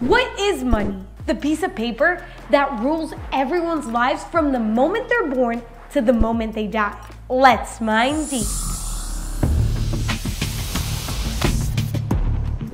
What is money? The piece of paper that rules everyone's lives from the moment they're born to the moment they die. Let's mine deep.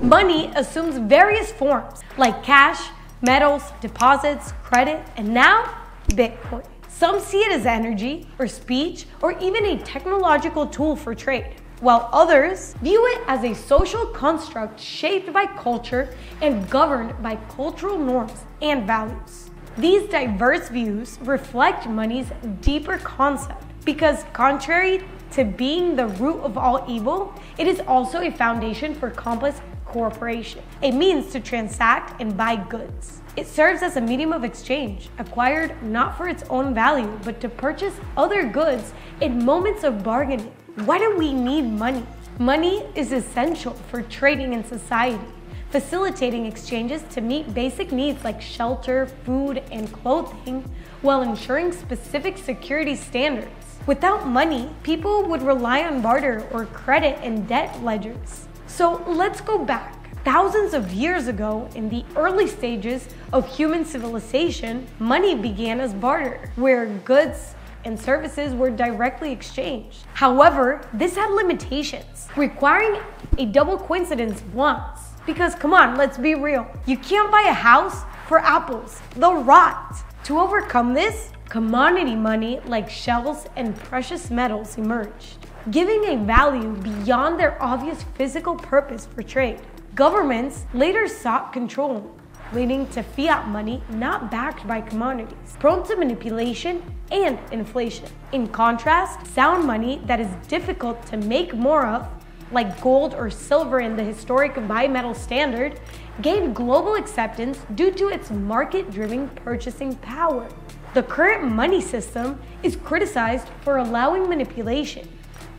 Money assumes various forms like cash, metals, deposits, credit, and now Bitcoin. Some see it as energy or speech or even a technological tool for trade, while others view it as a social construct shaped by culture and governed by cultural norms and values. These diverse views reflect money's deeper concept because, contrary to being the root of all evil, it is also a foundation for complex cooperation, a means to transact and buy goods. It serves as a medium of exchange, acquired not for its own value, but to purchase other goods in moments of bargaining. Why do we need money? Money is essential for trading in society, facilitating exchanges to meet basic needs like shelter, food, and clothing, while ensuring specific security standards. Without money, people would rely on barter or credit and debt ledgers. So let's go back. Thousands of years ago, in the early stages of human civilization, money began as barter, where goods and services were directly exchanged. However, this had limitations, requiring a double coincidence once. Because come on, let's be real. You can't buy a house for apples. They'll rot. To overcome this, commodity money like shells and precious metals emerged, giving a value beyond their obvious physical purpose for trade. Governments later sought control, leading to fiat money not backed by commodities, prone to manipulation and inflation. In contrast, sound money that is difficult to make more of, like gold or silver in the historic bimetal standard, gained global acceptance due to its market-driven purchasing power. The current money system is criticized for allowing manipulation,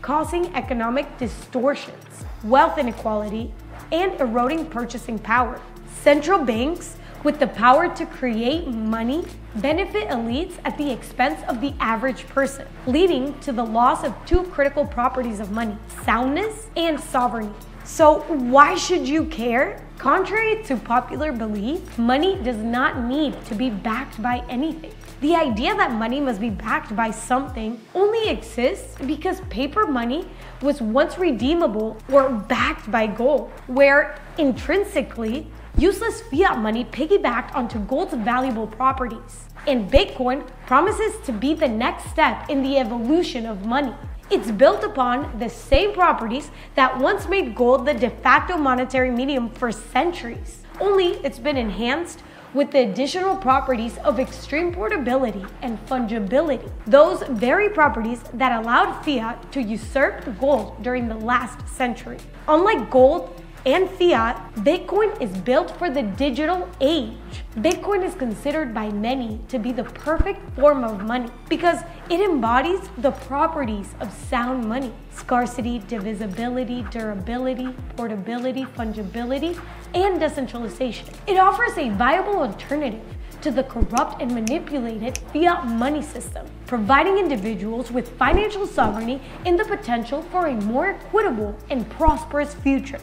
causing economic distortions, wealth inequality, and eroding purchasing power. Central banks, with the power to create money, benefit elites at the expense of the average person, leading to the loss of two critical properties of money: soundness and sovereignty. So why should you care? Contrary to popular belief, money does not need to be backed by anything. The idea that money must be backed by something only exists because paper money was once redeemable or backed by gold, where intrinsically useless fiat money piggybacked onto gold's valuable properties. And Bitcoin promises to be the next step in the evolution of money. It's built upon the same properties that once made gold the de facto monetary medium for centuries. Only it's been enhanced with the additional properties of extreme portability and fungibility. Those very properties that allowed fiat to usurp gold during the last century. Unlike gold and fiat, Bitcoin is built for the digital age. Bitcoin is considered by many to be the perfect form of money because it embodies the properties of sound money: scarcity, divisibility, durability, portability, fungibility, and decentralization. It offers a viable alternative to the corrupt and manipulated fiat money system, providing individuals with financial sovereignty and the potential for a more equitable and prosperous future.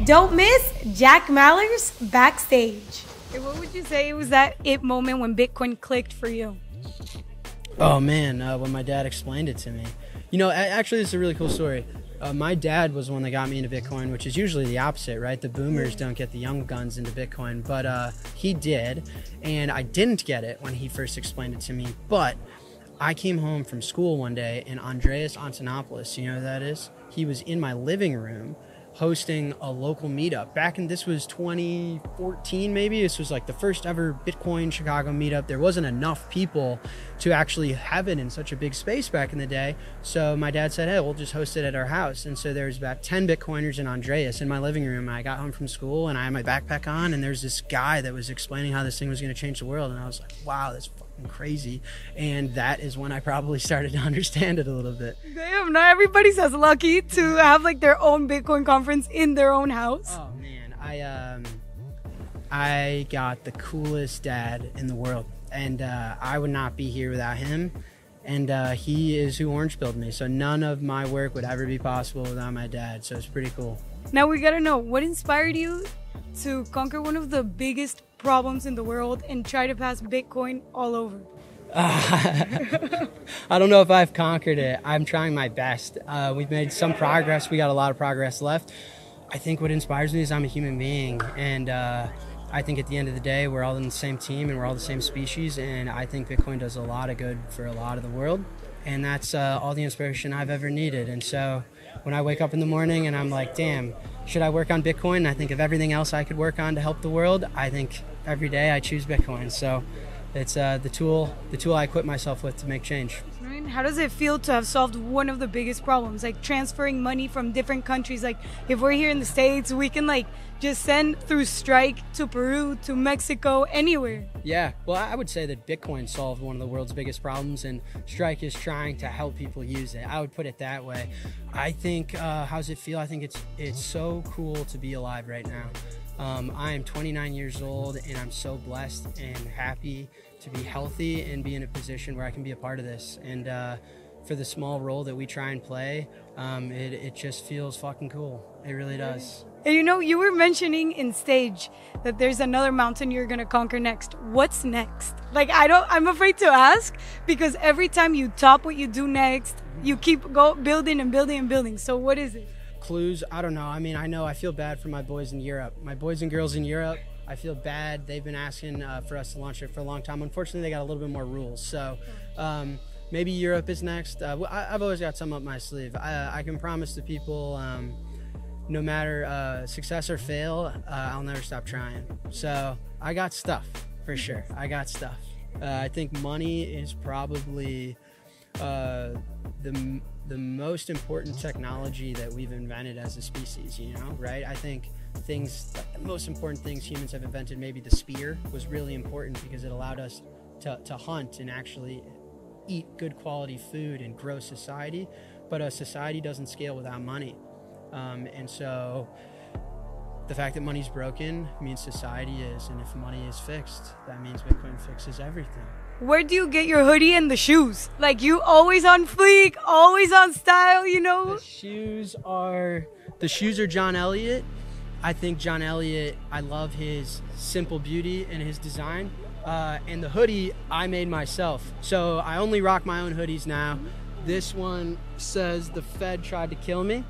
Don't miss Jack Maller's Backstage. What would you say was that it moment when Bitcoin clicked for you? Oh man, when my dad explained it to me. You know, actually this is a really cool story. My dad was the one that got me into Bitcoin, which is usually the opposite, right? The boomers don't get the young guns into Bitcoin, but he did, and I didn't get it when he first explained it to me, but I came home from school one day and Andreas Antonopoulos, you know who that is? He was in my living room hosting a local meetup. This was 2014 maybe. This was like the first ever Bitcoin Chicago meetup. There wasn't enough people to actually have it in such a big space back in the day. So my dad said, hey, we'll just host it at our house. And so there was about 10 Bitcoiners and Andreas in my living room. I got home from school and I had my backpack on and there's this guy that was explaining how this thing was going to change the world. And I was like, wow, that's fucking crazy. And that is when I probably started to understand it a little bit. Damn, not everybody's as lucky to have like their own Bitcoin conference in their own house. Oh man, I got the coolest dad in the world, and I would not be here without him. And he is who orange pilled me, so none of my work would ever be possible without my dad. So it's pretty cool. Now we gotta know, what inspired you to conquer one of the biggest problems in the world and try to pass Bitcoin all over? I don't know if I've conquered it. I'm trying my best. We've made some progress. We got a lot of progress left. I think what inspires me is I'm a human being, and I think at the end of the day, we're all in the same team and we're all the same species, and I think Bitcoin does a lot of good for a lot of the world, and that's all the inspiration I've ever needed. And so when I wake up in the morning and I'm like, damn, should I work on Bitcoin? And I think of everything else I could work on to help the world. I think every day I choose Bitcoin. So it's the tool I equip myself with to make change. How does it feel to have solved one of the biggest problems, like transferring money from different countries? Like if we're here in the States, we can like just send through Strike to Peru, to Mexico, anywhere. Yeah, well, I would say that Bitcoin solved one of the world's biggest problems, and Strike is trying to help people use it. I would put it that way. I think, how does it feel? I think it's so cool to be alive right now. I am 29 years old, and I'm so blessed and happy to be healthy and be in a position where I can be a part of this. And for the small role that we try and play, it just feels fucking cool. It really does. And you know, you were mentioning in stage that there's another mountain you're gonna conquer next. What's next? Like, I'm afraid to ask, because every time you top what you do next, you keep building and building and building. So what is it? Clues? I don't know. I mean, I feel bad for my boys in Europe. My boys and girls in Europe, I feel bad. They've been asking for us to launch it for a long time. Unfortunately, they got a little bit more rules. So maybe Europe is next. I've always got some up my sleeve. I can promise the people, no matter success or fail, I'll never stop trying. So I got stuff, for sure. I got stuff. I think money is probably the most important technology that we've invented as a species, you know, right? I think the most important things humans have invented, maybe the spear was really important because it allowed us to hunt and actually eat good quality food and grow society, but a society doesn't scale without money. And so the fact that money's broken means society is, and if money is fixed, that means Bitcoin fixes everything. Where do you get your hoodie and the shoes? Like, you always on fleek, always on style, you know? The shoes are John Elliott. I think John Elliott, I love his simple beauty and his design. And the hoodie I made myself. So I only rock my own hoodies now. This one says the Fed tried to kill me.